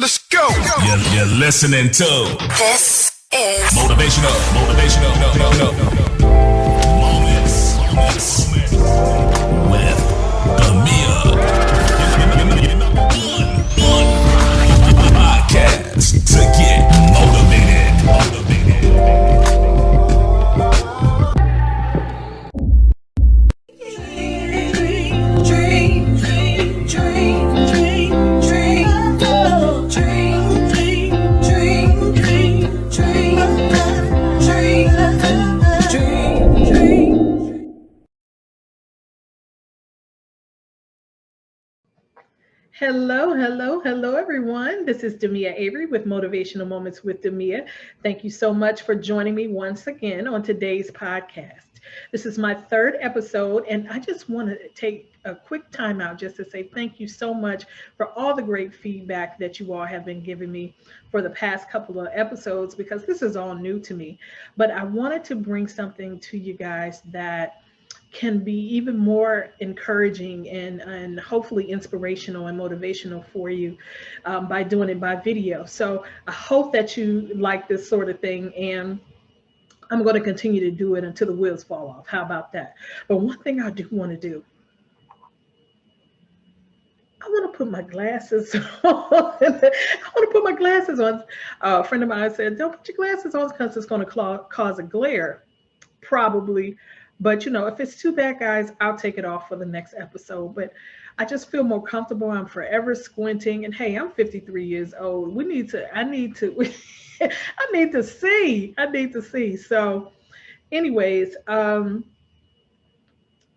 Let's go. You're listening to This is Motivational Moments with Demia. One podcast to get motivated. Hello, everyone. This is Demia Avery with Motivational Moments with Demia. Thank you so much for joining me once again on today's podcast. This is my third episode, and I just want to take a quick time out just to say thank you so much for all the great feedback that you all have been giving me for the past couple of episodes, because this is all new to me. But I wanted to bring something to you guys that can be even more encouraging and hopefully inspirational and motivational for you by doing it by video. So I hope that you like this sort of thing, and I'm going to continue to do it until the wheels fall off. How about that? But one thing I do want to do, I want to put my glasses on. I want to put my glasses on. A friend of mine said, don't put your glasses on because it's going to cause a glare. Probably. But if it's too bad, guys, I'll take it off for the next episode. But I just feel more comfortable. I'm forever squinting. And hey, I'm 53 years old. I need to, I need to see. So anyways,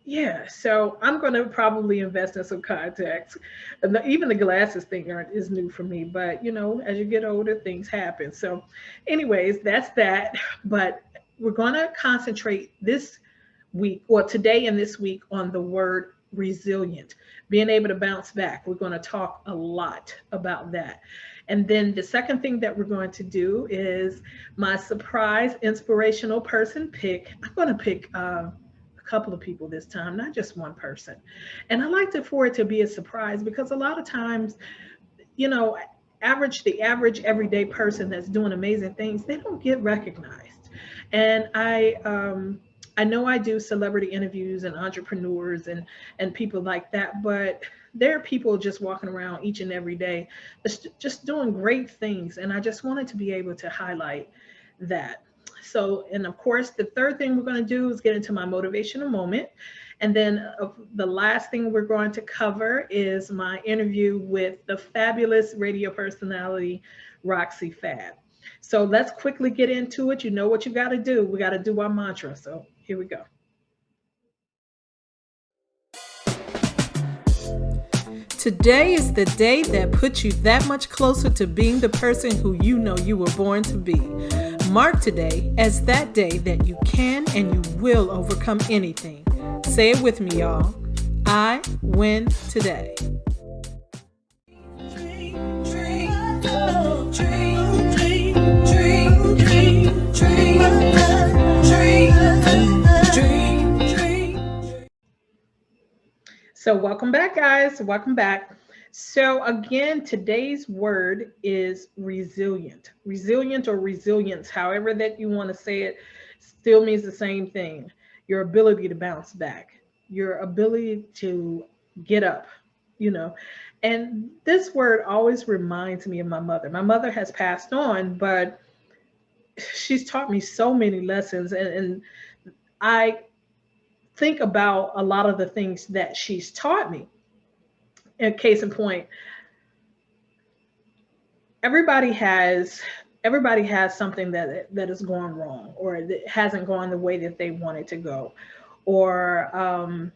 yeah, so I'm going to probably invest in some contacts. And even the glasses thing is new for me. But, as you get older, things happen. So anyways, that's that. But we're going to concentrate this week, or today and this week, on the word resilient, being able to bounce back. We're going to talk a lot about that. And then the second thing that we're going to do is my surprise inspirational person pick. I'm going to pick a couple of people this time, not just one person. And I like for it to be a surprise, because a lot of times, the average everyday person that's doing amazing things, they don't get recognized. And I know I do celebrity interviews and entrepreneurs and people like that, but there are people just walking around each and every day that's just doing great things. And I just wanted to be able to highlight that. So, and of course, the third thing we're going to do is get into my motivational moment. And then the last thing we're going to cover is my interview with the fabulous radio personality, Roxi Fab. So let's quickly get into it. You know what you got to do. We got to do our mantra. So here we go. Today is the day that puts you that much closer to being the person who you know you were born to be. Mark today as that day that you can and you will overcome anything. Say it with me, y'all. I win today. So welcome back, guys. Welcome back. So again, today's word is resilient. Resilient or resilience, however that you want to say it, still means the same thing. Your ability to bounce back, your ability to get up, And this word always reminds me of my mother. My mother has passed on, but she's taught me so many lessons. And I think about a lot of the things that she's taught me. And case in point, everybody has something that is going wrong, or that hasn't gone the way that they wanted to go, or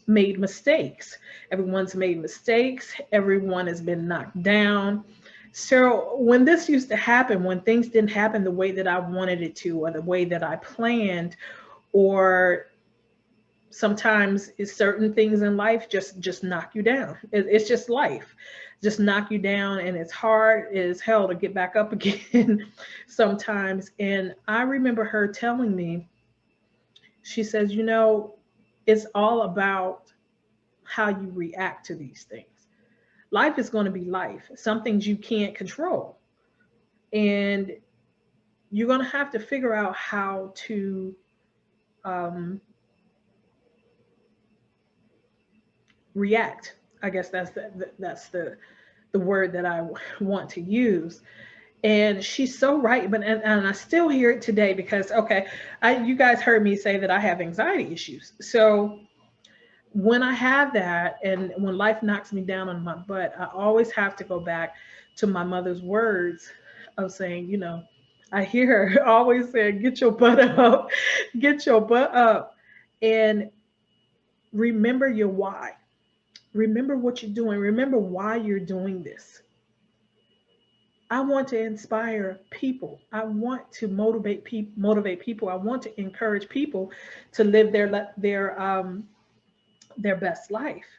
made mistakes. Everyone's made mistakes. Everyone has been knocked down. So when this used to happen, when things didn't happen the way that I wanted it to, or the way that I planned, or sometimes it's certain things in life just knock you down. It's just life, just knock you down, and it's hard as hell to get back up again sometimes. And I remember her telling me, she says, it's all about how you react to these things. life is going to be life. Some things you can't control. And you're going to have to figure out how to um, react. I guess that's the word that I want to use. And she's so right. But and I still hear it today because okay, you guys heard me say that I have anxiety issues. So when I have that, and when life knocks me down on my butt, I always have to go back to my mother's words of saying, I hear her always saying, "Get your butt up, get your butt up," and remember your why. Remember what you're doing. Remember why you're doing this. I want to inspire people. I want to motivate people. I want to encourage people to live their best life.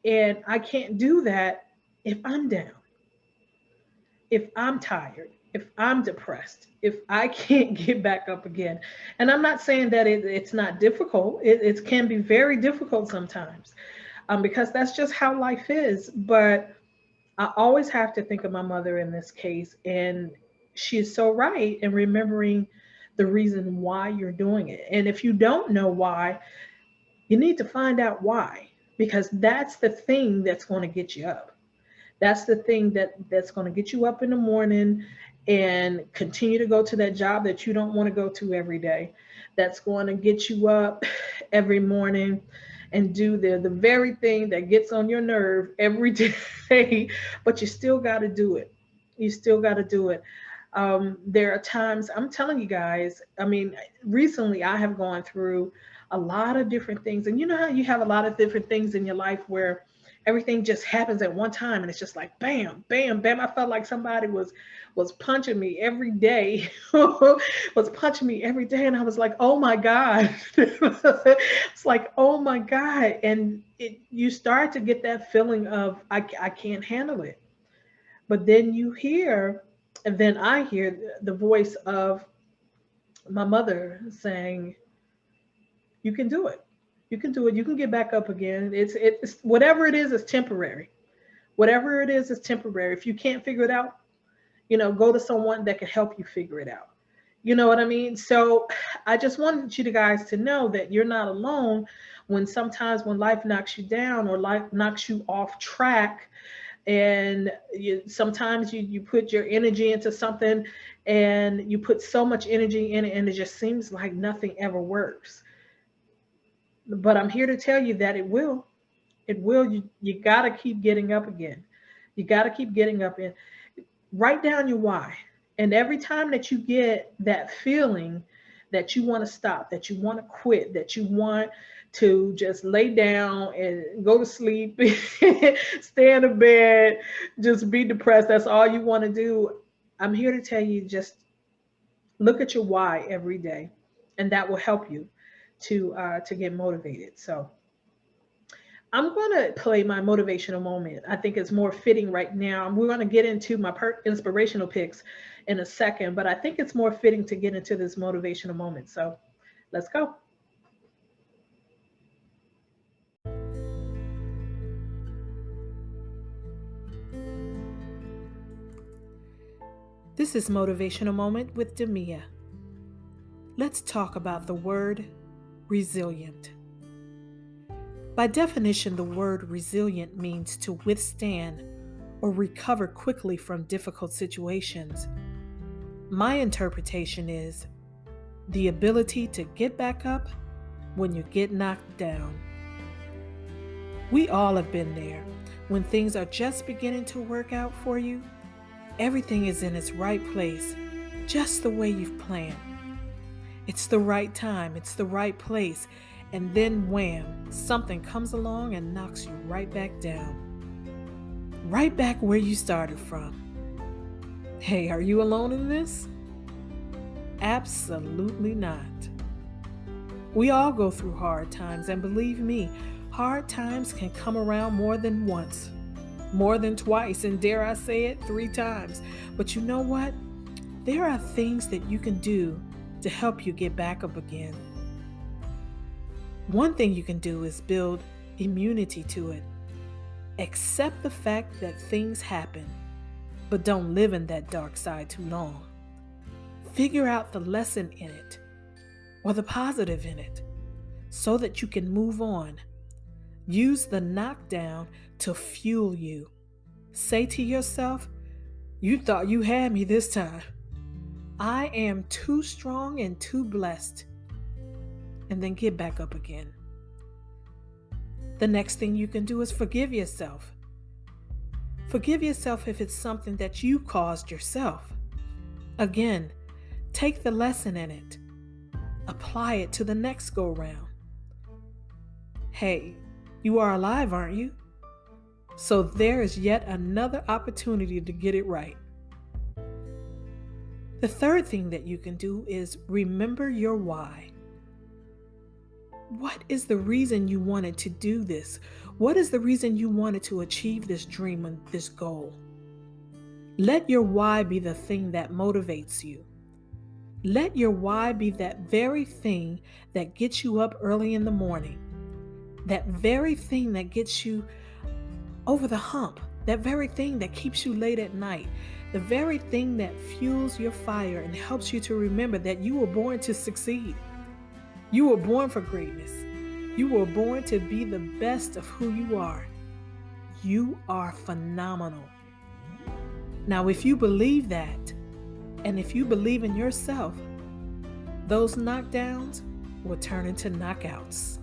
And I can't do that if I'm down, if I'm tired, if I'm depressed, if I can't get back up again. And I'm not saying that it's not difficult. It can be very difficult sometimes, because that's just how life is. But I always have to think of my mother in this case, and she's so right in remembering the reason why you're doing it. And if you don't know why, you need to find out why, because that's the thing that's going to get you up. That's the thing that's going to get you up in the morning and continue to go to that job that you don't want to go to every day. That's going to get you up every morning and do the very thing that gets on your nerve every day, but you still got to do it. You still got to do it. There are times, I'm telling you guys, I mean, recently I have gone through a lot of different things. And you know how you have a lot of different things in your life where everything just happens at one time and it's just like bam, bam, bam. I felt like somebody was punching me every day, was punching me every day. And I was like, oh my God. It's like, oh my God. And you start to get that feeling of, I can't handle it. But then and then I hear the voice of my mother saying, you can do it. You can do it. You can get back up again. It's whatever it is temporary. Whatever it is temporary. If you can't figure it out, go to someone that can help you figure it out. You know what I mean? So I just wanted you guys to know that you're not alone sometimes when life knocks you down or life knocks you off track, and sometimes you put your energy into something and you put so much energy in it and it just seems like nothing ever works. But I'm here to tell you that it will. It will. You got to keep getting up again. You got to keep getting up and write down your why. And every time that you get that feeling that you want to stop, that you want to quit, that you want to just lay down and go to sleep, stay in the bed, just be depressed, that's all you want to do, I'm here to tell you, just look at your why every day, and that will help you to get motivated. So I'm going to play my motivational moment. I think it's more fitting right now. We're going to get into my inspirational picks in a second, but I think it's more fitting to get into this motivational moment. So let's go. This is Motivational Moment with Demia. Let's talk about the word resilient. By definition, the word resilient means to withstand or recover quickly from difficult situations. My interpretation is the ability to get back up when you get knocked down. We all have been there. When things are just beginning to work out for you, everything is in its right place, just the way you've planned. It's the right time, it's the right place, and then wham, something comes along and knocks you right back down. Right back where you started from. Hey, are you alone in this? Absolutely not. We all go through hard times, and believe me, hard times can come around more than once, more than twice, and dare I say it, 3 times. But you know what? There are things that you can do to help you get back up again. One thing you can do is build immunity to it. Accept the fact that things happen, but don't live in that dark side too long. Figure out the lesson in it or the positive in it so that you can move on. Use the knockdown to fuel you. Say to yourself, you thought you had me this time. I am too strong and too blessed. And then get back up again. The next thing you can do is forgive yourself. Forgive yourself if it's something that you caused yourself. Again, take the lesson in it. Apply it to the next go round. Hey, you are alive, aren't you? So there is yet another opportunity to get it right. The third thing that you can do is remember your why. What is the reason you wanted to do this? What is the reason you wanted to achieve this dream and this goal? Let your why be the thing that motivates you. Let your why be that very thing that gets you up early in the morning. That very thing that gets you over the hump. That very thing that keeps you late at night. The very thing that fuels your fire and helps you to remember that you were born to succeed. You were born for greatness. You were born to be the best of who you are. You are phenomenal. Now, if you believe that, and if you believe in yourself, those knockdowns will turn into knockouts.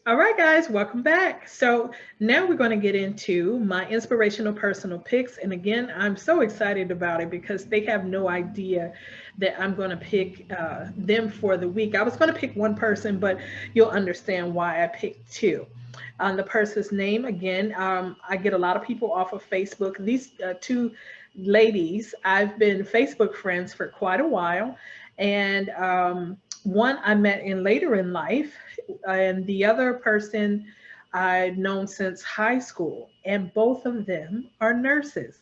All right, guys, welcome back. So now we're going to get into my inspirational personal picks. And again, I'm so excited about it because they have no idea that I'm going to pick them for the week. I was going to pick one person, but you'll understand why I picked two. The person's name, again, I get a lot of people off of Facebook. These two ladies, I've been Facebook friends for quite a while. And one I met later in life, and the other person I've known since high school, and both of them are nurses.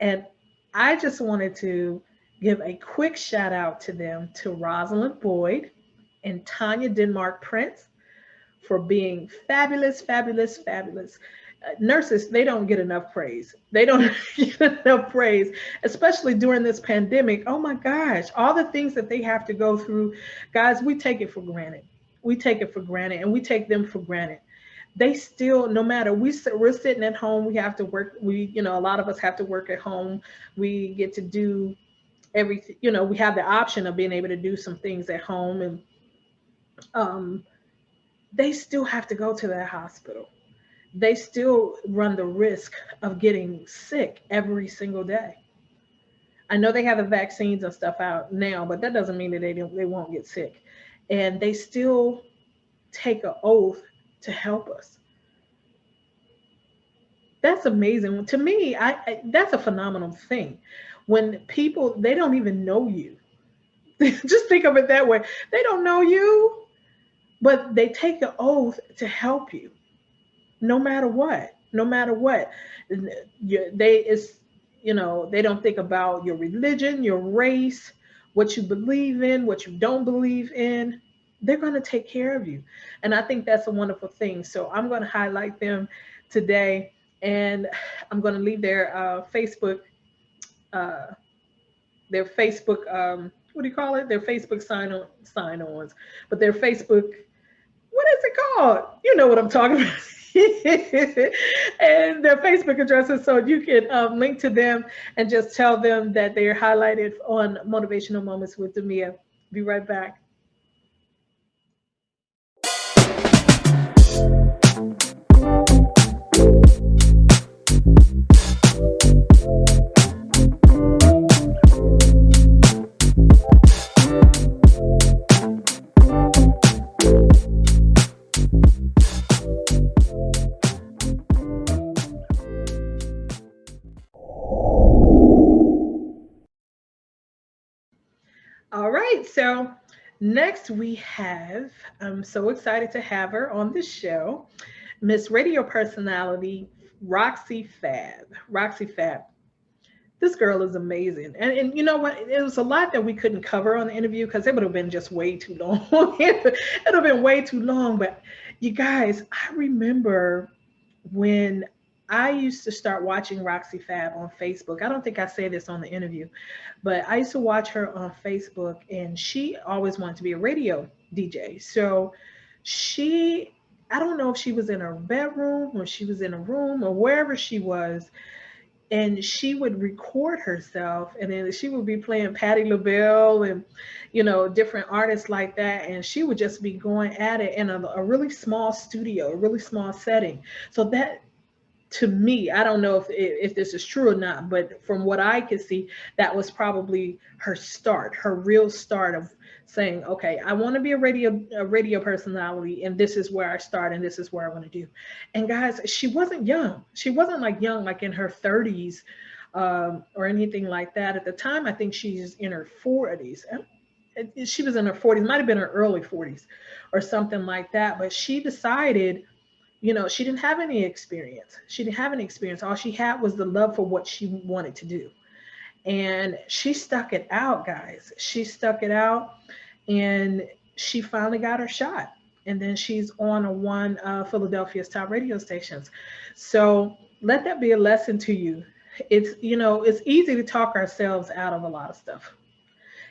And I just wanted to give a quick shout out to them, to Rosalind Boyd and Tonja Denmark Prince, for being fabulous, fabulous, fabulous. Nurses, they don't get enough praise. They don't get enough praise, especially during this pandemic. Oh my gosh, all the things that they have to go through. Guys, we take it for granted. We take it for granted, and we take them for granted. They still, no matter, we're sitting at home, we have to work. A lot of us have to work at home. We get to do everything, we have the option of being able to do some things at home, and they still have to go to that hospital. They still run the risk of getting sick every single day. I know they have the vaccines and stuff out now, but that doesn't mean that they won't get sick. And they still take an oath to help us. That's amazing. To me, that's a phenomenal thing. When people, they don't even know you. Just think of it that way. They don't know you, but they take an oath to help you. No matter what, they don't think about your religion, your race, what you believe in, what you don't believe in. They're going to take care of you. And I think that's a wonderful thing. So I'm going to highlight them today, and I'm going to leave their Facebook, what do you call it? Their Facebook sign-ons, but their Facebook, what is it called? You know what I'm talking about. And their Facebook addresses, so you can link to them and just tell them that they're highlighted on Motivational Moments with Demia. Be right back. All right, so next we have, I'm so excited to have her on the show, Miss Radio Personality Roxi Fab. Roxi Fab, This girl is amazing. And you know what? It was a lot that we couldn't cover on the interview because it would have been just way too long. It would have been way too long. But you guys, I remember when I used to start watching Roxi Fab on Facebook. I don't think I said this on the interview, but I used to watch her on Facebook, and she always wanted to be a radio DJ. So she, I don't know if she was in her bedroom or she was in a room or wherever she was, and she would record herself, and then she would be playing Patti LaBelle and different artists like that, and she would just be going at it in a really small studio, a really small setting. So that, to me, I don't know if this is true or not, but from what I could see, that was probably her start, her real start of saying, okay, I want to be a radio personality, and this is where I start, and this is where I want to do. And guys, she wasn't young. She wasn't like young, like in her 30s, or anything like that. At the time, I think she's in her 40s. She was in her 40s, might have been her early 40s or something like that. But she decided, she didn't have any experience. She didn't have any experience. All she had was the love for what she wanted to do. And she stuck it out, guys. She stuck it out, and she finally got her shot. And then she's on one of Philadelphia's top radio stations. So let that be a lesson to you. It's easy to talk ourselves out of a lot of stuff.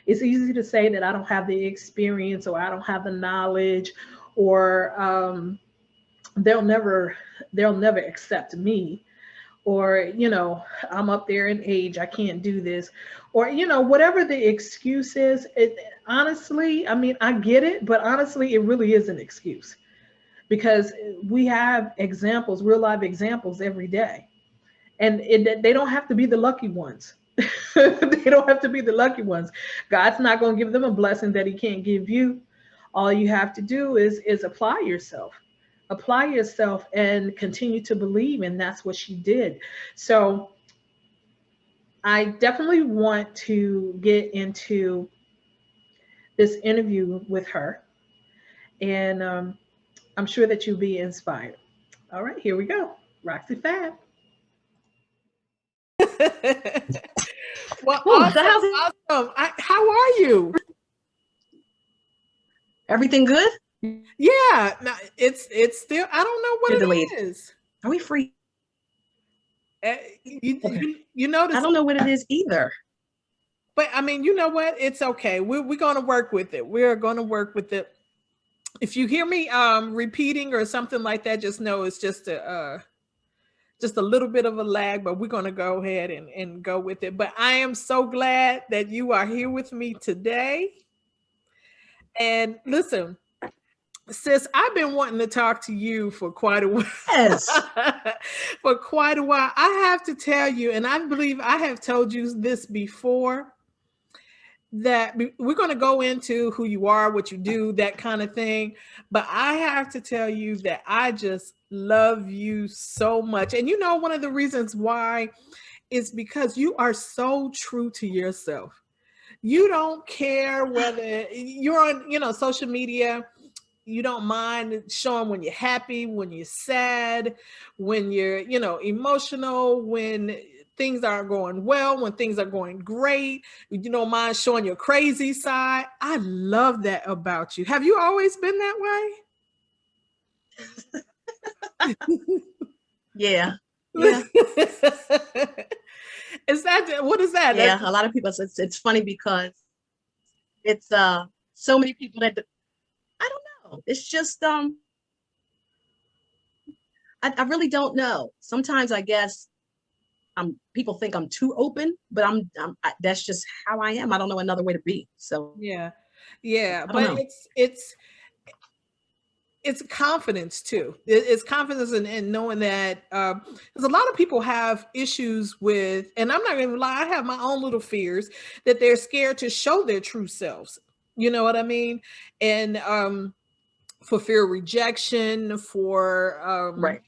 It's easy to say that I don't have the experience, or I don't have the knowledge, or they'll never accept me, or I'm up there in age, I can't do this, or whatever the excuse is. Honestly, I mean, I get it, but honestly, it really is an excuse, because we have examples, real life examples every day, and they don't have to be the lucky ones. They don't have to be the lucky ones. God's not going to give them a blessing that he can't give you. All you have to do is apply yourself and continue to believe. And that's what she did. So I definitely want to get into this interview with her, and I'm sure that you'll be inspired. All right, here we go. Roxi Fab. Well, Ooh, awesome, awesome. How are you? everything good? Yeah, no, it's still. I don't know what You're it delayed. is. Are we free? You, Okay. you notice, I don't know what it is either. but I mean, you know what? It's okay. We're going to work with it. We're going to work with it. If you hear me repeating or something like that, just know it's just a little bit of a lag, but we're going to go ahead and go with it. But I am so glad that you are here with me today. And listen, sis, I've been wanting to talk to you for quite a while. Yes. For quite a while. I have to tell you, and I believe I have told you this before, that we're going to go into who you are, what you do, that kind of thing. But I have to tell you that I just love you so much. And one of the reasons why is because you are so true to yourself. You don't care whether you're on, social media. You don't mind showing when you're happy, when you're sad, when you're, emotional, when things are going well, when things are going great. You don't mind showing your crazy side. I love that about you. Have you always been that way? Yeah. Yeah. What is that? Yeah. A lot of people, it's funny because it's so many people that I don't know. It's just I really don't know. Sometimes I guess people think I'm too open, but that's just how I am. I don't know another way to be. So Yeah. I don't But know. it's confidence too. It's confidence in knowing that because a lot of people have issues with, and I'm not going to lie, I have my own little fears that they're scared to show their true selves. You know what I mean? And for fear of rejection, for Right.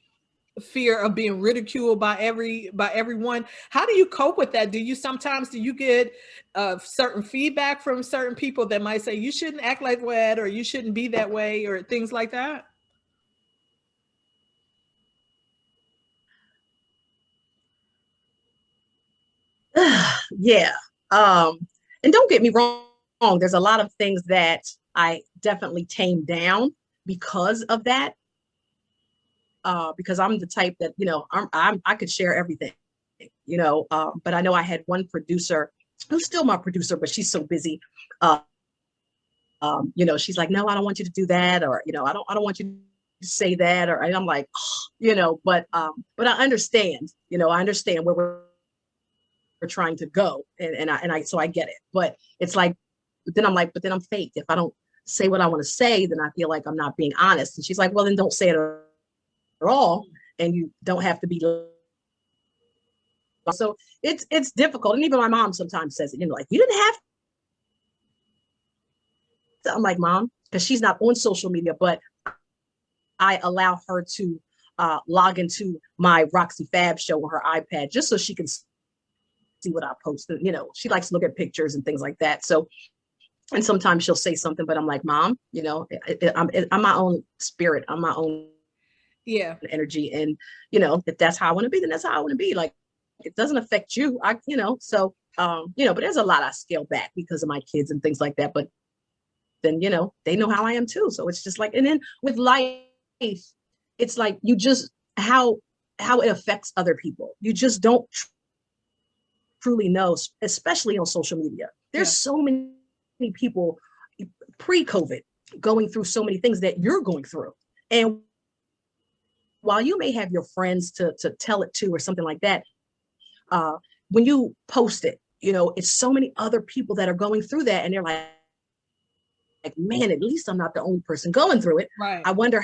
fear of being ridiculed by everyone. How do you cope with that? Do you get certain feedback from certain people that might say you shouldn't act like that, or you shouldn't be that way, or things like that? Yeah. And don't get me wrong, there's a lot of things that I definitely tamed down because of that. Because I'm the type that, I could share everything, but I know I had one producer who's still my producer, but she's so busy. Uh, she's like, no, I don't want you to do that, or I don't want you to say that, or and I'm like, but I understand, I understand where we're trying to go, and I so I get it. But it's like, but then I'm like, but then I'm fake. If I don't say what I want to say, then I feel like I'm not being honest. And she's like, well, then don't say it at all, and you don't have to be. So it's difficult, and even my mom sometimes says it. Like, you didn't have to. I'm like, Mom, because she's not on social media, but I allow her to log into my Roxi Fab show on her iPad just so she can see what I post. She likes to look at pictures and things like that. So, and sometimes she'll say something, but I'm like, Mom, I'm my own spirit. I'm my own energy. And, if that's how I want to be, then that's how I want to be. Like, it doesn't affect you. But there's a lot I scale back because of my kids and things like that. But then, they know how I am too. So it's just like, and then with life, it's like, you just, how it affects other people. You just don't truly know, especially on social media. There's so many people pre-COVID going through so many things that you're going through. And while you may have your friends to tell it to or something like that, when you post it, it's so many other people that are going through that, and they're like, man, at least I'm not the only person going through it. Right. I wonder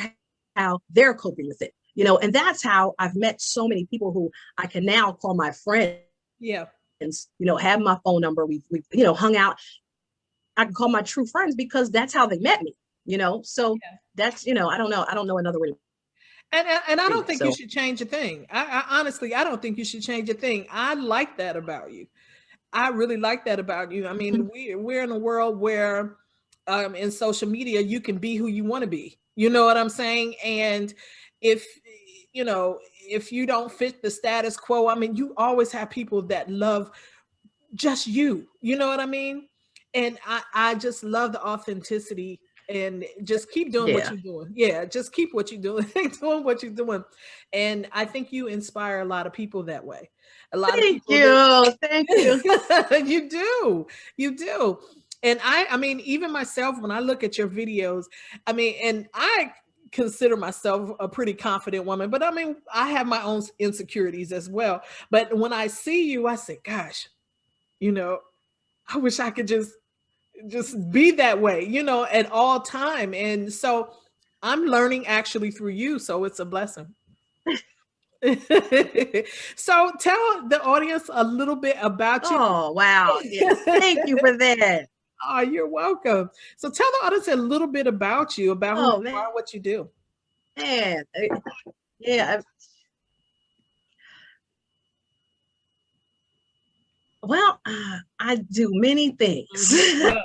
how they're coping with it, and that's how I've met so many people who I can now call my friends. Yeah. Have my phone number. We've hung out. I can call my true friends because that's how they met me, so that's, I don't know another way. And I don't think you should change a thing. I honestly, I don't think you should change a thing. I like that about you. I really like that about you. I mean, we're in a world where in social media, you can be who you want to be. You know what I'm saying? And if you don't fit the status quo, I mean, you always have people that love just you. You know what I mean? And I just love the authenticity, and just keep doing what you're doing. Yeah, just keep what you're doing, doing what you're doing. And I think you inspire a lot of people that way. A lot of people. Thank you. You do. And I mean, even myself, when I look at your videos, I mean, and I consider myself a pretty confident woman, but I mean, I have my own insecurities as well. But when I see you, I say, gosh, I wish I could just be that way, at all time. And so I'm learning actually through you. So it's a blessing. So tell the audience a little bit about you. Oh, wow. Yes. Thank you for that. Oh, you're welcome. So tell the audience a little bit about you, about who you are, what you do. Man. Yeah. Well, I do many things. And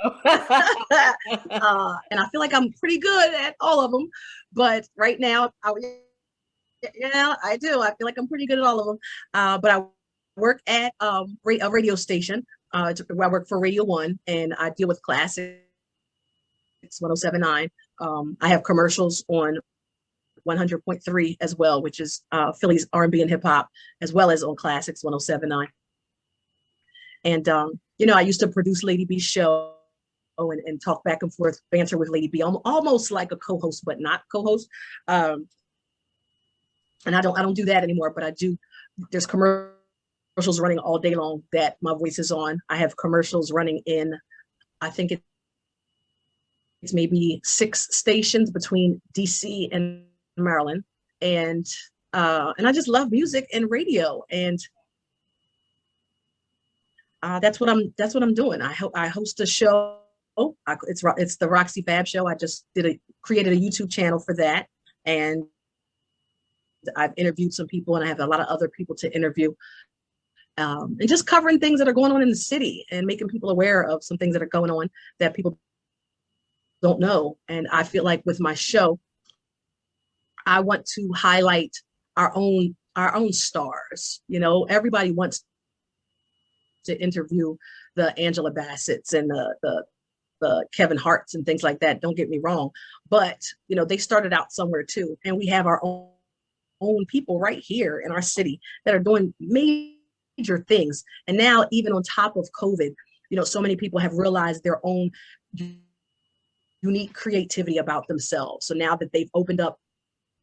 I feel like I'm pretty good at all of them. But right now, I do. I feel like I'm pretty good at all of them. But I work at a radio station. I work for Radio 1, and I deal with classics 1079. I have commercials on 100.3 as well, which is Philly's R&B and hip hop, as well as on classics 1079. And, I used to produce Lady B's show and talk back and forth, banter with Lady B, almost like a co-host, but not co-host. And I don't do that anymore, but I do. There's commercials running all day long that my voice is on. I have commercials running in, I think it's maybe 6 stations between DC and Maryland. And I just love music and radio. And that's what I'm doing. I host a show. It's the Roxi Fab show. I just created a YouTube channel for that, and I've interviewed some people, and I have a lot of other people to interview, and just covering things that are going on in the city and making people aware of some things that are going on that people don't know. And I feel like with my show, I want to highlight our own stars. Everybody wants to interview the Angela Bassett's and the Kevin Hart's and things like that. Don't get me wrong, but they started out somewhere too, and we have our own people right here in our city that are doing major things. And now, even on top of COVID, so many people have realized their own unique creativity about themselves. So now that they've opened up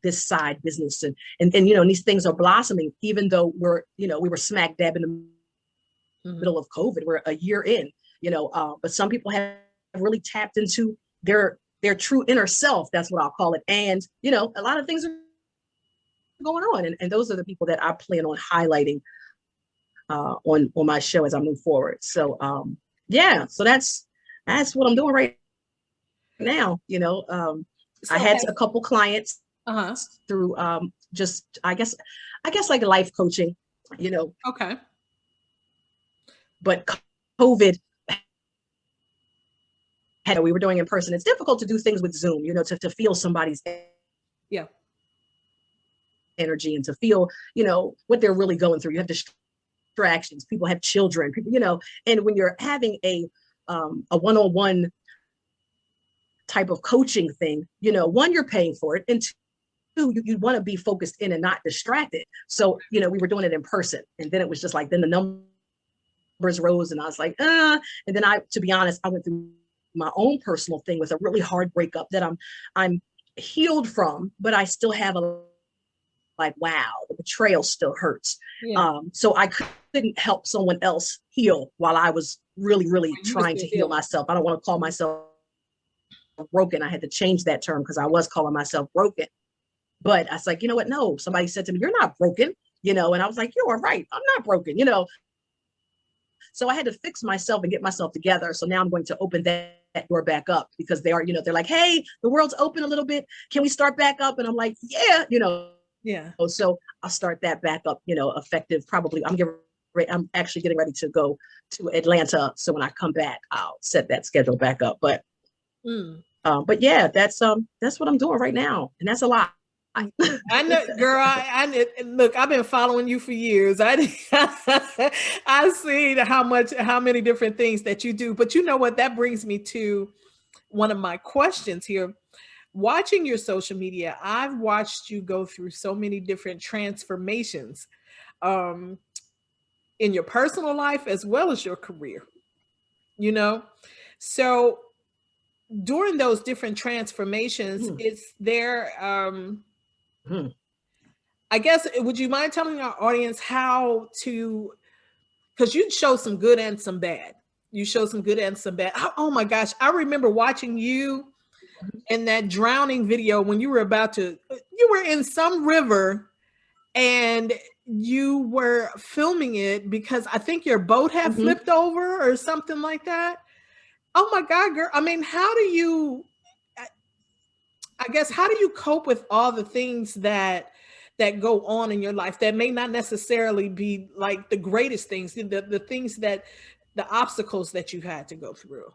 this side business and these things are blossoming, even though we were smack dab in the middle of COVID. We're a year in, but some people have really tapped into their true inner self. That's what I'll call it. And, a lot of things are going on. And those are the people that I plan on highlighting on my show as I move forward. So, so that's what I'm doing right now. I had a couple clients through just, I guess like life coaching, Okay. But COVID, we were doing in person. It's difficult to do things with Zoom, to feel somebody's energy and to feel, what they're really going through. You have distractions. People have children, people, and when you're having a one-on-one type of coaching thing, one, you're paying for it, and two, you want to be focused in and not distracted. So, we were doing it in person, and then it was just like, then the numbers rose, and I was like, and then to be honest, I went through my own personal thing with a really hard breakup that I'm healed from, but I still have wow, the betrayal still hurts. So I couldn't help someone else heal while I was really, really trying to heal myself. I don't want to call myself broken. I had to change that term because I was calling myself broken. But I was like, you know what? No, somebody said to me, you're not broken, and I was like, you are right. I'm not broken, So I had to fix myself and get myself together. So now I'm going to open that door back up because they're like, hey, the world's open a little bit. Can we start back up? And I'm like, yeah. So I'll start that back up, effective. Probably I'm actually getting ready to go to Atlanta. So when I come back, I'll set that schedule back up. But yeah, that's what I'm doing right now. And that's a lot. I know, girl. I look. I've been following you for years. I've seen how many different things that you do. But you know what? That brings me to one of my questions here. Watching your social media, I've watched you go through so many different transformations, in your personal life as well as your career. So during those different transformations, is there? I guess, would you mind telling our audience how to, because you show some good and some bad. You show some good and some bad. Oh my gosh. I remember watching you in that drowning video when you were you were in some river and you were filming it because I think your boat had flipped over or something like that. Oh my God, girl. I mean, how do you cope with all the things that go on in your life that may not necessarily be like the greatest things, the things the obstacles that you had to go through?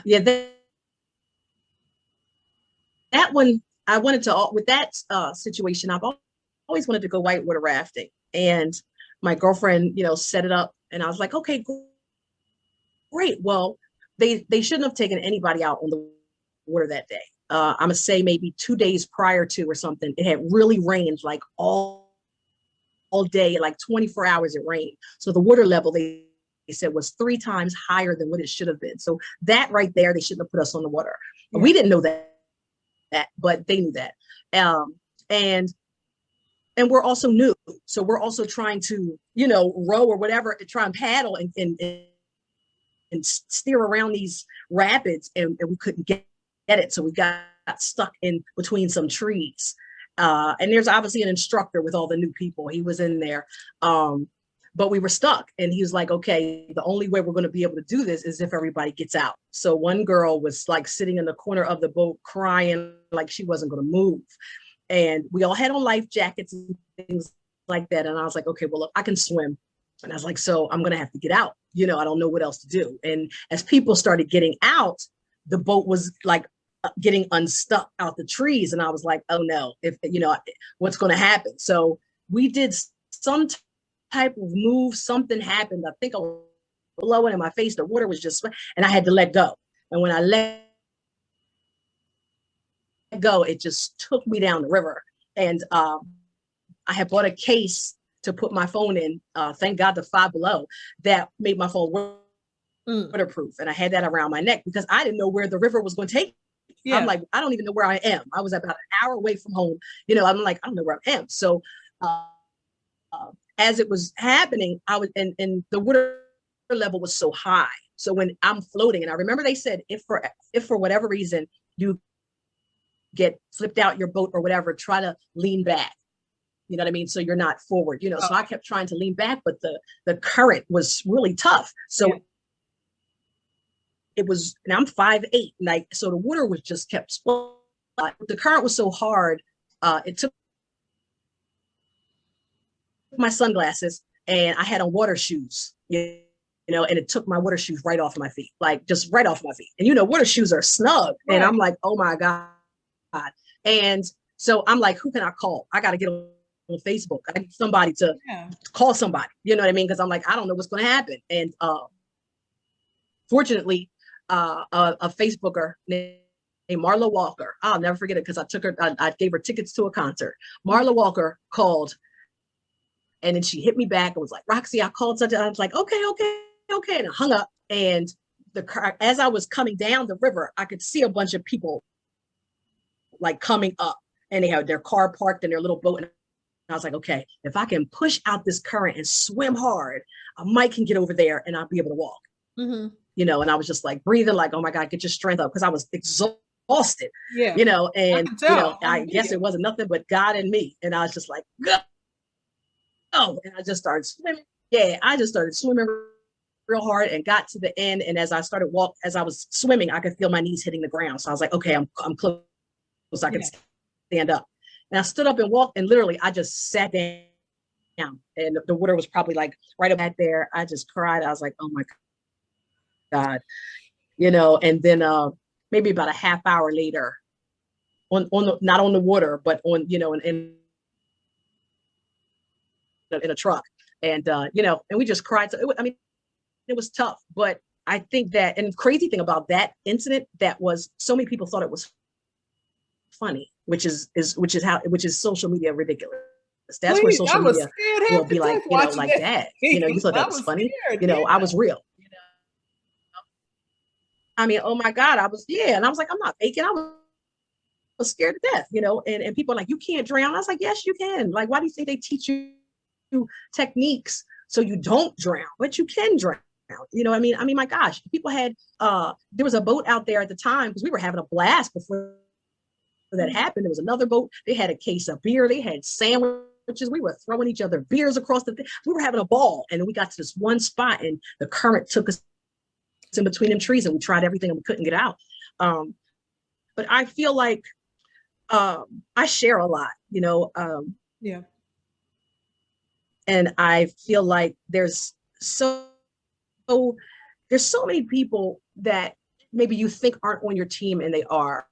Yeah, that one, I wanted to, with that situation, I've always wanted to go whitewater rafting. And my girlfriend, set it up, and I was like, okay, great. Well, they shouldn't have taken anybody out on the water that day. I'm gonna say maybe 2 days prior to or something, it had really rained like all day, like 24 hours it rained. So the water level, they said, was 3 times higher than what it should have been. So that right there, they shouldn't have put us on the water. Yeah. We didn't know that, but they knew that. And we're also new. So we're also trying to, row or whatever, try and paddle and steer around these rapids, and we couldn't get it. So we got stuck in between some trees. And there's obviously an instructor with all the new people. He was in there. But we were stuck, and he was like, okay, the only way we're going to be able to do this is if everybody gets out. So one girl was like sitting in the corner of the boat crying like she wasn't going to move. And we all had on life jackets and things like that. And I was like, okay, well, look, I can swim. And I was like, so I'm going to have to get out. I don't know what else to do. And as people started getting out, the boat was like getting unstuck out the trees. And I was like, oh no, what's going to happen? So we did some type of move, something happened. I think I was blowing in my face. The water was just, and I had to let go. And when I let go, it just took me down the river. And I had bought a case to put my phone in. Thank God the Five Below that made my phone waterproof. And I had that around my neck because I didn't know where the river was going to take me. Yeah. I'm like, I don't even know where I am. I was about an hour away from home. I'm like, I don't know where I am. So as it was happening, I was, and the water level was so high. So when I'm floating, and I remember they said, if for whatever reason you get flipped out your boat or whatever, try to lean back. You know what I mean? So you're not forward, so I kept trying to lean back, but the current was really tough. So it was, and I'm 5'8", so the water was just kept, the current was so hard. It took my sunglasses and I had on water shoes, and it took my water shoes right off my feet, just right off my feet. And water shoes are snug. Right. And I'm like, oh my God. And so I'm like, who can I call? I got to get on Facebook. I need somebody to call somebody, you know what I mean? Because I'm like, I don't know what's going to happen. And fortunately, a Facebooker named Marla Walker, I'll never forget it because I gave her tickets to a concert. Marla Walker called, and then she hit me back and was like, Roxy, I called such. I was like, okay. And I hung up. And the car, as I was coming down the river, I could see a bunch of people coming up, and they had their car parked in their little boat. And I was like, okay, if I can push out this current and swim hard, I might can get over there and I'll be able to walk. Mm-hmm. And I was just breathing, oh my God, get your strength up, because I was exhausted. Yeah. And I guess it wasn't nothing but God and me. And I was just like, go. And I just started swimming. Yeah, I just started swimming real hard and got to the end. And as I was swimming, I could feel my knees hitting the ground. So I was like, okay, I'm close. I could stand up. And I stood up and walked, and literally I just sat down, and the water was probably right up there. I just cried. I was like, oh my God, and then maybe about a half hour later not on the water, but on, in a truck, and and we just cried. So it was tough, but I think that, and the crazy thing about that incident, that was so many people thought it was funny, which is social media ridiculous. That's where social media will be like, like that. You thought that was funny. Scared, I was real. Oh my God, I was, and I was like, I'm not faking. I was scared to death, and people are like, you can't drown. I was like, yes, you can. Why do you think they teach you techniques so you don't drown, but you can drown? My gosh, people had, there was a boat out there at the time, because we were having a blast before that happened. There was another boat. They had a case of beer. They had sandwiches. We were throwing each other beers across we were having a ball. And then we got to this one spot, and the current took us in between them trees, and we tried everything and we couldn't get out. But I feel like I share a lot, and I feel like there's so many people that maybe you think aren't on your team, and they are.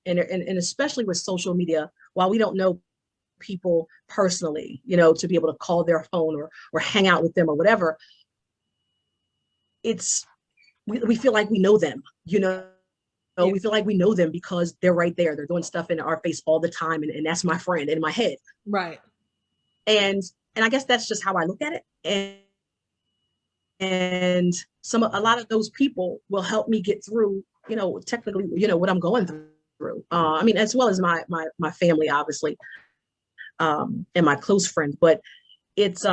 And especially with social media, while we don't know people personally, to be able to call their phone or hang out with them or whatever, we feel like we know them, we feel like we know them because they're right there. They're doing stuff in our face all the time. And that's my friend in my head. Right. And I guess that's just how I look at it. And a lot of those people will help me get through, technically, what I'm going through. As well as my family, obviously, and my close friends, but it's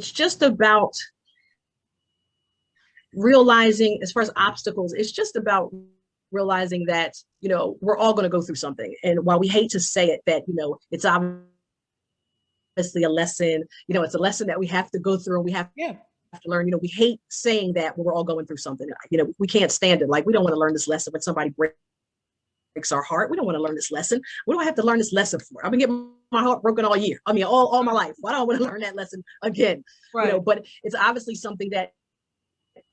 just about realizing, as far as obstacles, it's just about realizing that, we're all going to go through something. And while we hate to say it, that, it's obviously a lesson, it's a lesson that we have to go through, and we have to learn. We hate saying that we're all going through something. We can't stand it. We don't want to learn this lesson when somebody breaks our heart. We don't want to learn this lesson. What do I have to learn this lesson for? I've been getting my heart broken all year. All my life. Why do I want to learn that lesson again? Right. But it's obviously something that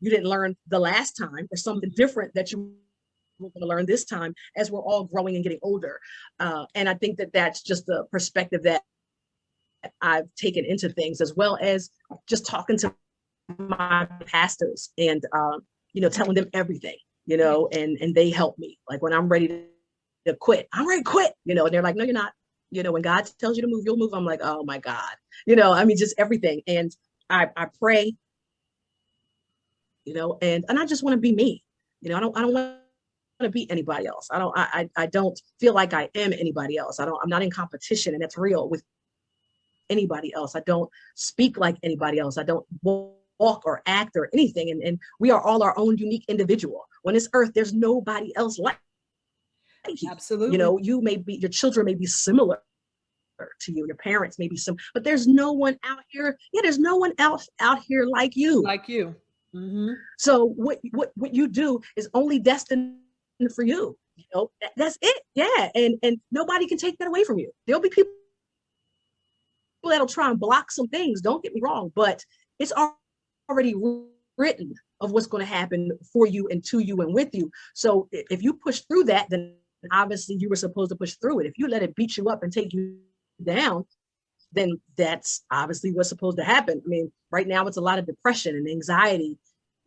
you didn't learn the last time, or something different that you we're going to learn this time, as we're all growing and getting older. And I think that that's just the perspective that I've taken into things, as well as just talking to my pastors and, telling them everything, and they help me. Like when I'm ready to quit, I'm ready to quit, and they're like, no, you're not. When God tells you to move, you'll move. I'm like, oh my God, just everything. And I pray, and I just want to be me. I don't want to be anybody else. I don't feel like I am anybody else. I'm not in competition, and that's real with anybody else. I don't speak like anybody else. I don't walk or act or anything. And we are all our own unique individual. On this earth, there's nobody else like you. Absolutely. Your children may be similar to you, your parents may be some, but there's no one out here. Yeah, there's no one else out here like you. Like you. Mm-hmm. So what you do is only destined for you. That's it. Yeah, and nobody can take that away from you. There'll be people that'll try and block some things. Don't get me wrong, but it's already written of what's going to happen for you and to you and with you. So if you push through that, then obviously you were supposed to push through it. If you let it beat you up and take you down, then that's obviously what's supposed to happen. I mean, right now it's a lot of depression and anxiety,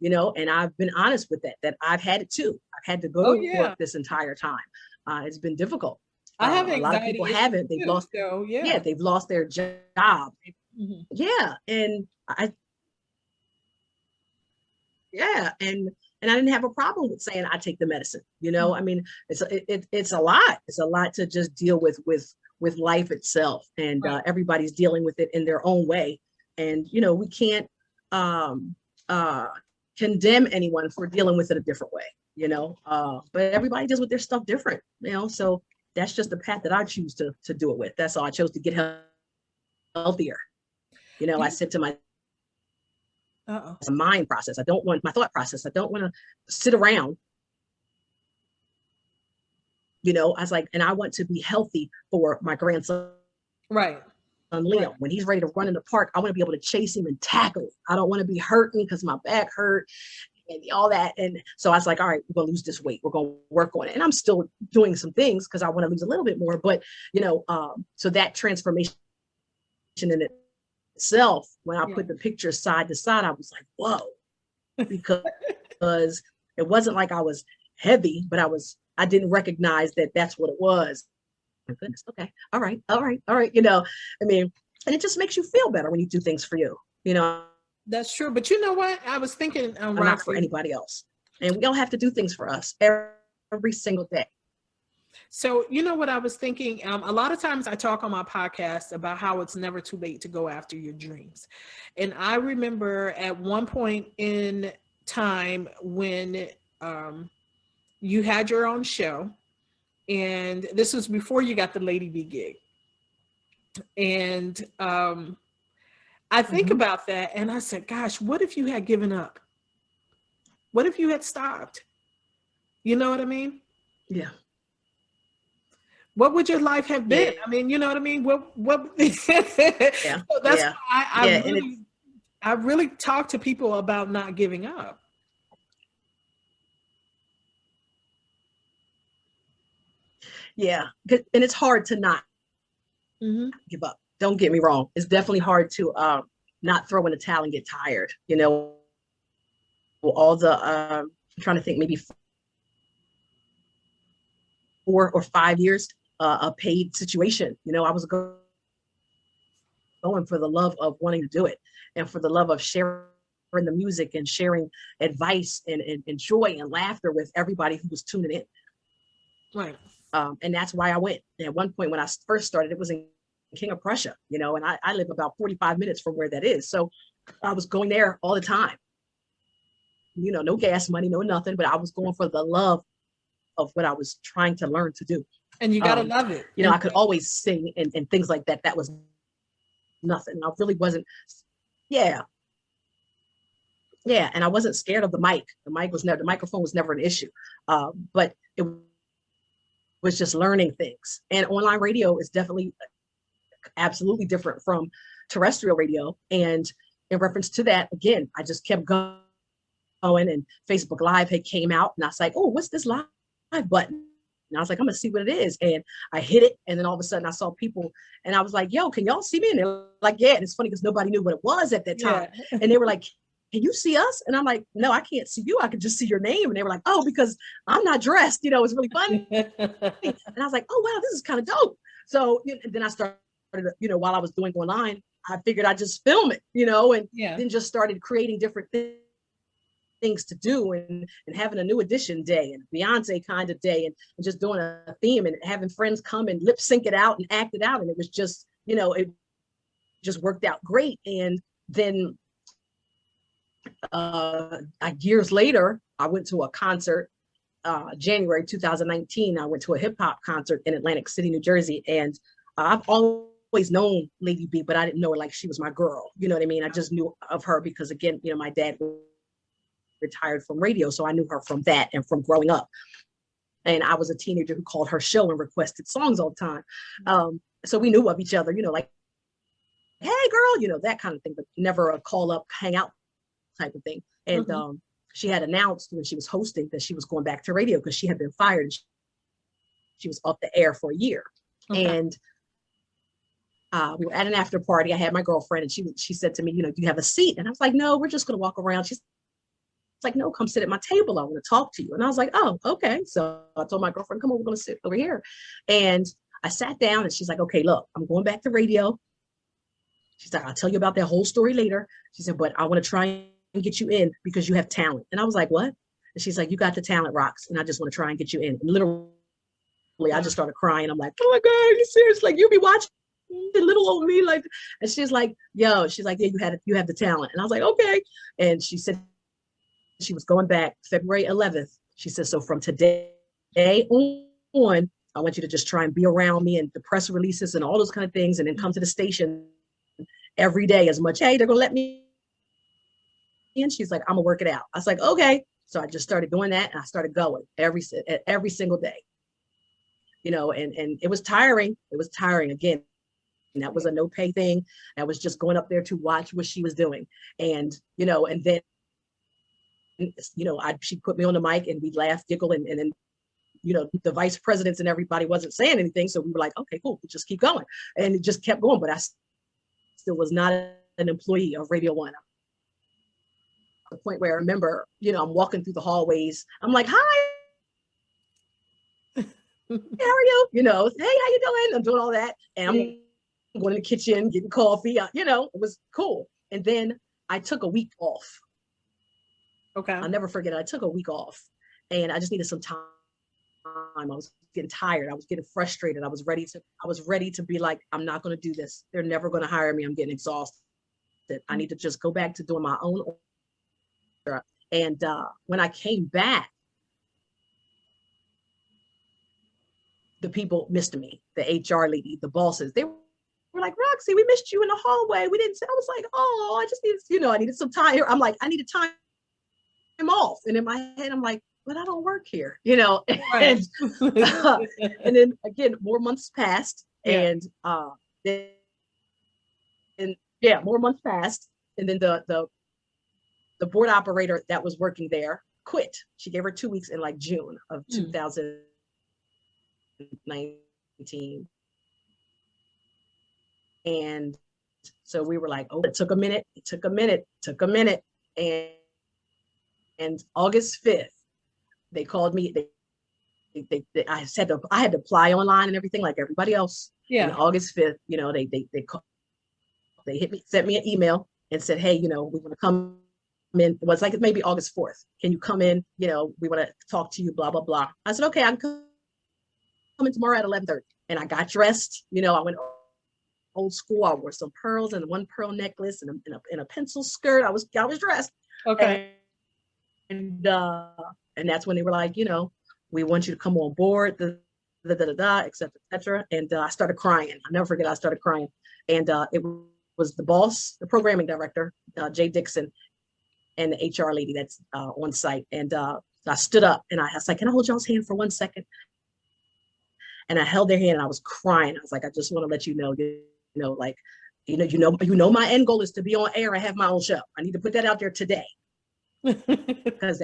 and I've been honest with that I've had it too. I've had to go to work this entire time. It's been difficult. I have a lot of people haven't. They've lost. So, they've lost their job. Mm-hmm. Yeah, and I didn't have a problem with saying I take the medicine. Mm-hmm. I mean, it's a lot. It's a lot to just deal with life itself, and right. Everybody's dealing with it in their own way. And we can't condemn anyone for dealing with it a different way. But everybody deals with their stuff different. So that's just the path that I choose to do it with. That's all. I chose to get healthier. I said to my it's a mind process. I don't want my thought process. I don't want to sit around. I was like, and I want to be healthy for my grandson. Right. Liam, right. When he's ready to run in the park, I want to be able to chase him and tackle him. I don't want to be hurting because my back hurt and all that. And so I was like, all right, we're going to lose this weight. We're going to work on it. And I'm still doing some things because I want to lose a little bit more. But, so that transformation in itself, when I put the pictures side to side, I was like, whoa, because it wasn't like I was heavy, but I didn't recognize that that's what it was. My goodness. Okay. All right. I mean, and it just makes you feel better when you do things for you, That's true. But you know what? I was thinking, not for anybody else. And we all have to do things for us every single day. So, what I was thinking, a lot of times I talk on my podcast about how it's never too late to go after your dreams. And I remember at one point in time when you had your own show, and this was before you got the Lady B gig. And I think about that and I said, gosh, what if you had given up? What if you had stopped? You know what I mean? Yeah. What would your life have been? Yeah. I mean, you know what I mean? What yeah. So that's why I really talk to people about not giving up. Yeah. And it's hard to not give up. Don't get me wrong. It's definitely hard to not throw in the towel and get tired. All the I'm trying to think, maybe 4 or 5 years a paid situation. I was going for the love of wanting to do it, and for the love of sharing the music and sharing advice and joy and laughter with everybody who was tuning in. Right. And that's why I went. And at one point when I first started, it was in King of Prussia, and I live about 45 minutes from where that is. So I was going there all the time. No gas money, no nothing, but I was going for the love of what I was trying to learn to do. And you got to love it. I could always sing and things like that. That was nothing. I really wasn't. Yeah. And I wasn't scared of the mic. The microphone was never an issue. But it was just learning things. And online radio is definitely absolutely different from terrestrial radio. And in reference to that, again, I just kept going, and Facebook Live had came out, and I was like, oh, what's this live button? And I was like, I'm gonna see what it is. And I hit it. And then all of a sudden I saw people and I was like, yo, can y'all see me? And they're like, yeah. And it's funny because nobody knew what it was at that time. Yeah. And they were like, can you see us? And I'm like, no, I can't see you. I can just see your name. And they were like, oh, because I'm not dressed. You know, it's really funny. And I was like, oh, wow, this is kind of dope. So then I started, while I was doing online, I figured I'd just film it, and Yeah. then just started creating different things to do and having a new edition day and Beyonce kind of day and just doing a theme and having friends come and lip sync it out and act it out. And it was just, it just worked out great. And then years later, I went to a concert, January 2019. I went to a hip hop concert in Atlantic City, New Jersey. And I've always known Lady B, but I didn't know her like she was my girl. You know what I mean? I just knew of her because, again, my dad retired from radio. So I knew her from that and from growing up. And I was a teenager who called her show and requested songs all the time. So we knew of each other, like, hey, girl, that kind of thing, but never a call up, hang out type of thing. And she had announced when she was hosting that she was going back to radio because she had been fired. She was off the air for a year. Okay. And we were at an after party. I had my girlfriend and she said to me, do you have a seat? And I was like, no, we're just going to walk around. She's like, no, come sit at my table. I want to talk to you. And I was like, oh, okay. So I told my girlfriend, come on, we're going to sit over here. And I sat down and she's like, okay, look, I'm going back to radio. She's like, I'll tell you about that whole story later. She said, but I want to try and get you in because you have talent. And I was like, what? And she's like, you got the talent, Rox. And I just want to try and get you in. And literally, I just started crying. I'm like, oh my God, are you serious? Like, you be watching the little old me? Like, and she's like, yo, she's like, yeah, you have the talent. And I was like, okay. And she said she was going back February 11th. She said, so from today on, I want you to just try and be around me and the press releases and all those kind of things. And then come to the station every day as much. Hey, they're going to let me. And she's like, I'm gonna work it out. I was like, okay. So I just started doing that and I started going every single day, and it was tiring. It was tiring again. And that was a no pay thing. I was just going up there to watch what she was doing. And, and then, she put me on the mic and we'd laugh, giggle, and then, the vice presidents and everybody wasn't saying anything. So we were like, okay, cool. We'll just keep going. And it just kept going. But I still was not an employee of Radio One. The point where I remember, I'm walking through the hallways. I'm like, hi, how are you? Hey, how you doing? I'm doing all that. And I'm going to the kitchen, getting coffee. It was cool. And then I took a week off. Okay. I'll never forget it. I took a week off and I just needed some time. I was getting tired. I was getting frustrated. I was ready to be like, I'm not going to do this. They're never going to hire me. I'm getting exhausted. I need to just go back to doing my own. And when I came back, the people missed me, the HR lady, the bosses, they were like, Roxy, we missed you in the hallway. We didn't say. I was like, oh, I just needed, I needed some time here. I'm like, I needed time off. And in my head, I'm like, but I don't work here, Right. And then again, more months passed and more months passed. And then the board operator that was working there quit. She gave her 2 weeks in like June of 2019. And so we were like, oh, it took a minute. And August 5th, they called me. I had to apply online and everything like everybody else. Yeah. And August 5th, they hit me, sent me an email and said, hey, we want to come in. It was like maybe August 4th. Can you come in? We want to talk to you, blah, blah, blah. I said, okay, I'm coming tomorrow at 11:30. And I got dressed. I went old school. I wore some pearls and one pearl necklace and a pencil skirt. I was dressed. Okay. And that's when they were like, we want you to come on board, et cetera. And I started crying. I'll never forget, I started crying. And it was the boss, the programming director, Jay Dixon, and the HR lady that's on site. And I stood up and I was like, can I hold y'all's hand for 1 second? And I held their hand and I was crying. I was like, I just want to let you know, my end goal is to be on air and have my own show. I need to put that out there today. Because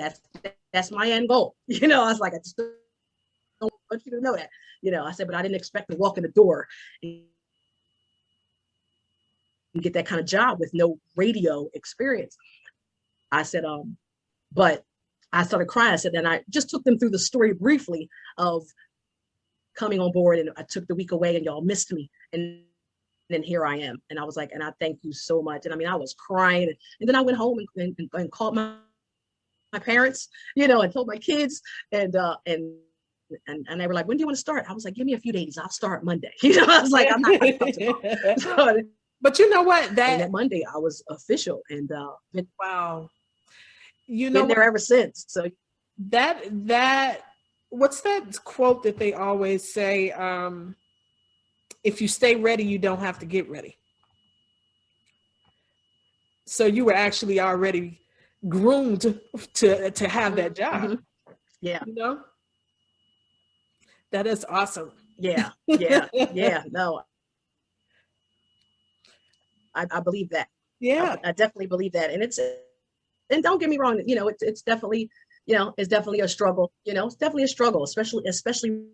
that's my end goal. I was like, I just don't want you to know that. I said, but I didn't expect to walk in the door and get that kind of job with no radio experience. I said, but I started crying. I said, and I just took them through the story briefly of coming on board, and I took the week away and y'all missed me. And then here I am. And I was like, and I thank you so much. And I mean, I was crying. And then I went home and called my parents, and told my kids, and they were like, when do you want to start? I was like, give me a few days. I'll start Monday. I was like, I'm not going to tomorrow. So, but you know what? and that Monday I was official, and been, wow. Been there ever since. So that what's that quote that they always say? If you stay ready, you don't have to get ready. So you were actually already groomed to have that job. Mm-hmm. Yeah. That is awesome. Yeah. No, I believe that. Yeah. I definitely believe that. And don't get me wrong, it's definitely, it's definitely a struggle, it's definitely a struggle, especially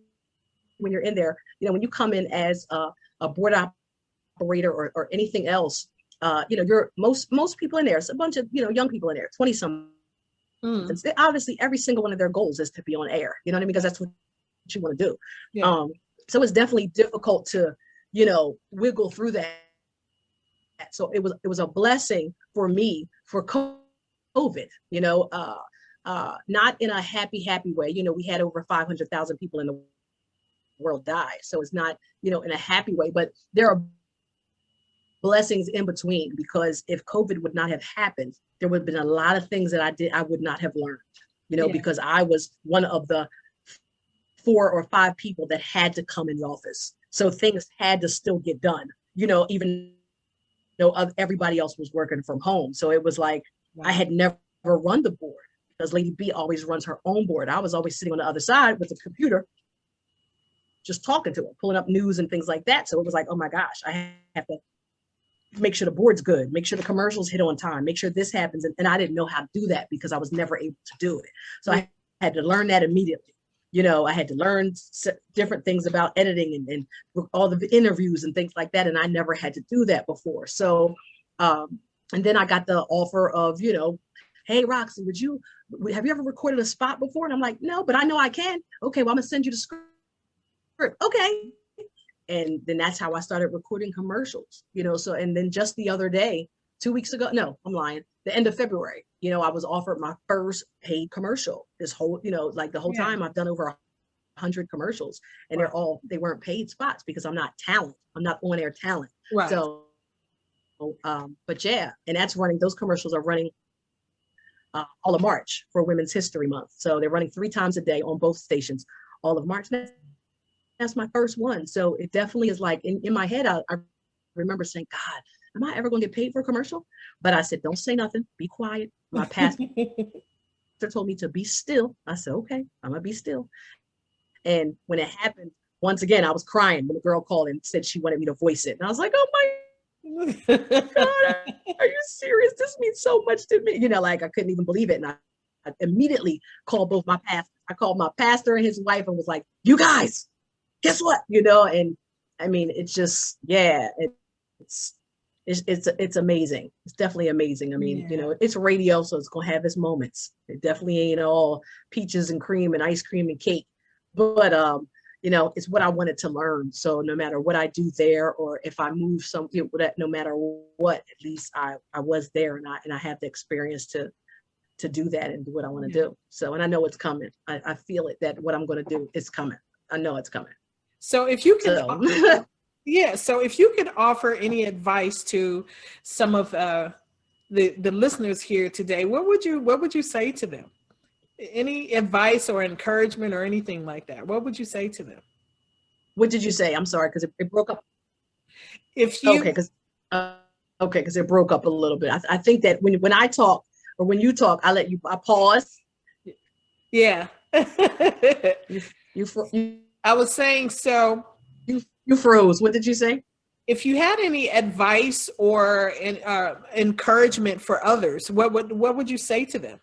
when you're in there, when you come in as a board operator or anything else, you're most people in there, it's a bunch of, young people in there, 20 some. Obviously every single one of their goals is to be on air, you know what I mean? Because that's what you want to do. Yeah. So it's definitely difficult to, wiggle through that. So it was a blessing for me for COVID, not in a happy way. We had over 500,000 people in the world die. So it's not, in a happy way, but there are blessings in between, because if COVID would not have happened, there would have been a lot of things that I would not have learned, because I was one of the 4 or 5 people that had to come in the office. So things had to still get done, even though everybody else was working from home. So it was like, wow. I had never run the board, because Lady B always runs her own board. I was always sitting on the other side with the computer, just talking to her, pulling up news and things like that. So it was like, oh my gosh, I have to make sure the board's good, make sure the commercials hit on time, make sure this happens. And I didn't know how to do that because I was never able to do it. So I had to learn that immediately. I had to learn different things about editing and all the interviews and things like that. And I never had to do that before. So, and then I got the offer of, hey, Roxy, have you ever recorded a spot before? And I'm like, no, but I know I can. Okay, well, I'm gonna send you the script. Okay. And then that's how I started recording commercials, so, and then just the other day, 2 weeks ago, no, I'm lying, the end of February, I was offered my first paid commercial. This whole, like the whole time I've done over 100 commercials, and they weren't paid spots because I'm not talent. I'm not on air talent. Right. So, but yeah, and those commercials are running all of March for Women's History Month. So they're running 3 times a day on both stations, all of March. That's my first one. So it definitely is like in my head, I remember saying, God, am I ever going to get paid for a commercial? But I said, don't say nothing. Be quiet. My pastor told me to be still. I said, okay, I'm going to be still. And when it happened, once again, I was crying when the girl called and said she wanted me to voice it. And I was like, oh my God, are you serious? This means so much to me. Like I couldn't even believe it. And I immediately called both my pastors. I called my pastor and his wife and was like, you guys, guess what? And I mean, it's just, it's amazing. It's definitely amazing. I mean, it's radio, so it's going to have its moments. It definitely ain't all peaches and cream and ice cream and cake, but, it's what I wanted to learn. So no matter what I do there, or if I move no matter what, at least I was there and I have the experience to do that and do what I want to do. So, and I know it's coming. I feel it, that what I'm going to do is coming. I know it's coming. So if you could, so if you could offer any advice to some of the listeners here today, what would you say to them? Any advice or encouragement or anything like that? What would you say to them? What did you say? I'm sorry, because it broke up. If you because it broke up a little bit. I think that when I talk or when you talk, I pause. Yeah. you I was saying, so you froze. What did you say? If you had any advice or encouragement for others, what would you say to them?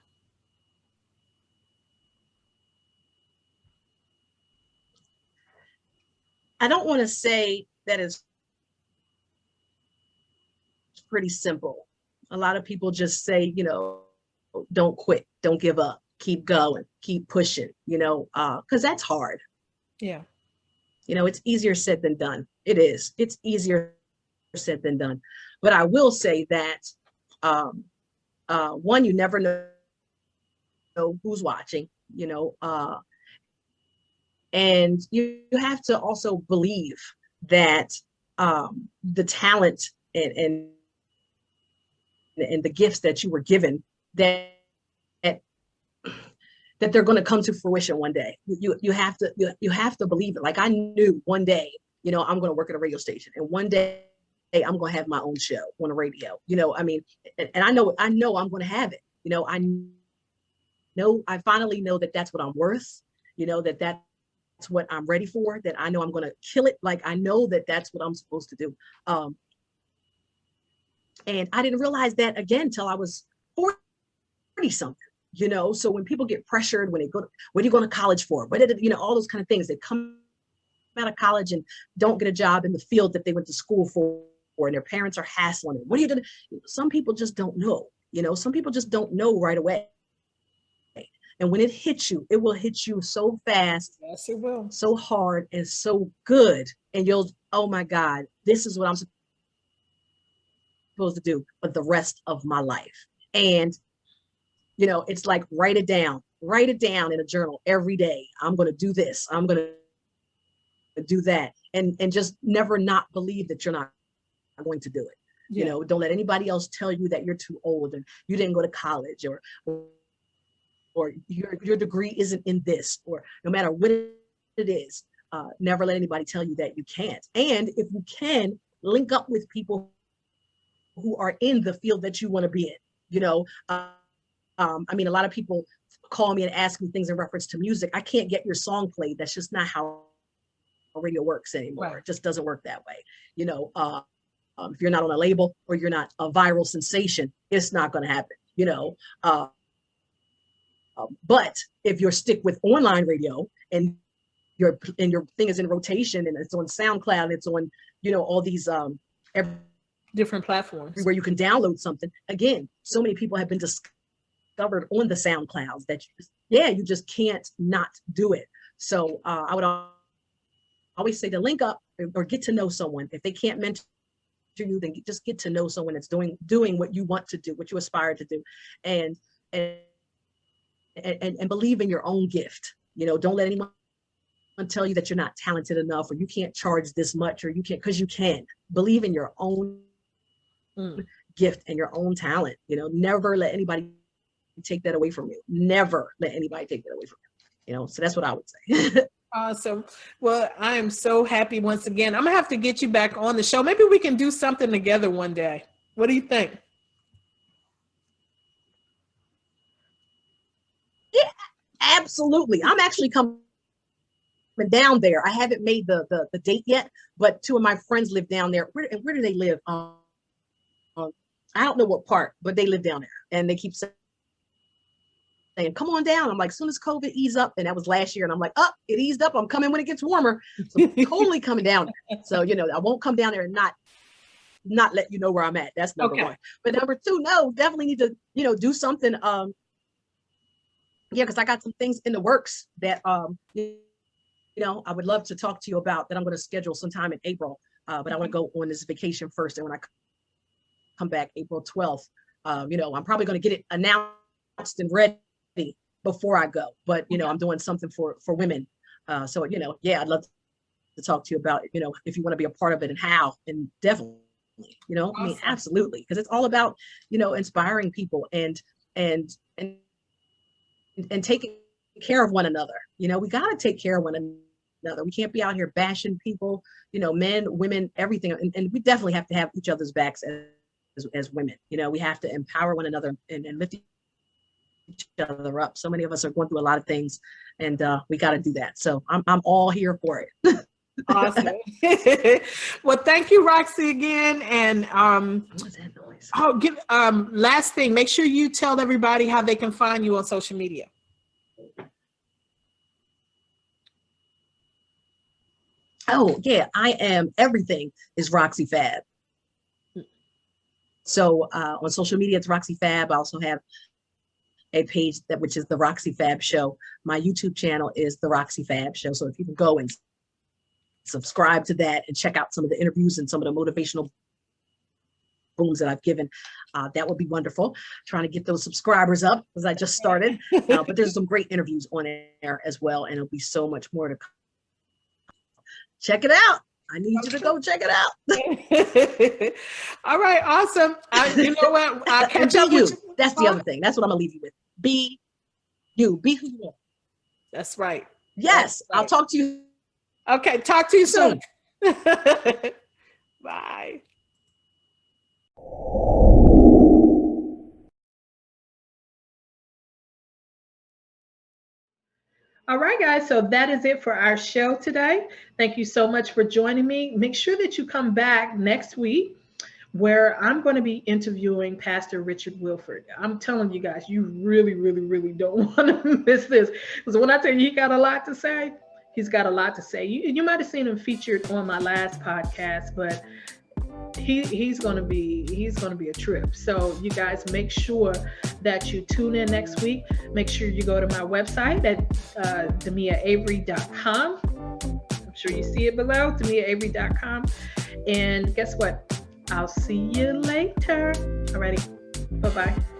I don't want to say that it's pretty simple. A lot of people just say, don't quit, don't give up, keep going, keep pushing, because that's hard. Yeah. It's easier said than done. It is. It's easier said than done. But I will say that, one, you never know who's watching, and you have to also believe that the talent and the gifts that you were given, that they're going to come to fruition one day. You have to believe it. Like I knew one day, I'm going to work at a radio station, and one day I'm going to have my own show on the radio. And I know I'm going to have it. I finally know that that's what I'm worth. That's what I'm ready for. That I know I'm going to kill it. Like I know that that's what I'm supposed to do. And I didn't realize that again till I was 40 something. So when people get pressured, when what are you going to college for? All those kind of things. They come out of college and don't get a job in the field that they went to school for, and their parents are hassling them. What are you doing? Some people just don't know. Some people just don't know right away. And when it hits you, it will hit you so fast, Yes, it will. so hard, and so good. And you'll, oh my God, this is what I'm supposed to do for the rest of my life. And it's like write it down in a journal every day. I'm going to do this. I'm going to do that. And just never not believe that you're not going to do it. Yeah. Don't let anybody else tell you that you're too old and you didn't go to college or your degree isn't in this, or no matter what it is, never let anybody tell you that you can't. And if you can, link up with people who are in the field that you want to be in. A lot of people call me and ask me things in reference to music. I can't get your song played. That's just not how radio works anymore. Right. It just doesn't work that way. If you're not on a label or you're not a viral sensation, it's not going to happen. But if you're stick with online radio and your thing is in rotation and it's on SoundCloud, it's on, all these different platforms where you can download something. Again, so many people have been discovered on the SoundClouds that you just can't not do it. So I would always say to link up or get to know someone. If they can't mentor you, then just get to know someone that's doing what you want to do, what you aspire to do, and believe in your own gift. Don't let anyone tell you that you're not talented enough or you can't charge this much or you can't, because you can. Believe in your own gift and your own talent. Never let anybody take that away from you. Never let anybody take that away from you. So that's what I would say. Awesome. Well, I am so happy once again. I'm gonna have to get you back on the show. Maybe we can do something together one day. What do you think? Yeah, absolutely. I'm actually coming down there. I haven't made the date yet, but two of my friends live down there. Where do they live? I don't know what part, but they live down there, and they keep saying, come on down. I'm like, as soon as COVID ease up, and that was last year, and I'm like, it eased up. I'm coming when it gets warmer. So totally coming down there. So, I won't come down there and not let you know where I'm at. That's number one. But number two, no, definitely need to, do something. Because I got some things in the works that, I would love to talk to you about that I'm going to schedule sometime in April. But I want to go on this vacation first. And when I come back April 12th, I'm probably going to get it announced and ready before I go. But, I'm doing something for women. So, I'd love to talk to you about, if you want to be a part of it and how, and definitely, awesome. Absolutely. Because it's all about, inspiring people and taking care of one another. We got to take care of one another. We can't be out here bashing people, men, women, everything. And we definitely have to have each other's backs as women. We have to empower one another and lift each other up. So many of us are going through a lot of things, and we got to do that. So I'm all here for it. Awesome. Well, thank you, Roxi, again. And What's that noise? Last thing, make sure you tell everybody how they can find you on social media. Oh yeah, I am. Everything is Roxi Fab. So on social media, it's Roxi Fab. I also have a page which is the Roxi Fab Show. My YouTube channel is the Roxi Fab Show. So if you can go and subscribe to that and check out some of the interviews and some of the motivational booms that I've given, that would be wonderful. Trying to get those subscribers up because I just started, but there's some great interviews on there as well, and it'll be so much more to come. Check it out. I need you to go check it out. All right, awesome. You know what? I And be you. That's the other thing. That's what I'm gonna leave you with. Be you. Be who you are. That's right. Yes, That's right. I'll talk to you. Okay, talk to you soon. Bye. All right, guys. So that is it for our show today. Thank you so much for joining me. Make sure that you come back next week where I'm going to be interviewing Pastor Richard Wilford. I'm telling you guys, you really, really, really don't want to miss this. Because when I tell you he got a lot to say, he's got a lot to say. You might have seen him featured on my last podcast, but he's going to be a trip. So you guys make sure that you tune in next week. Make sure you go to my website at demiaavery.com. I'm sure you see it below, demiaavery.com. And guess what? I'll see you later. Alrighty. Bye-bye.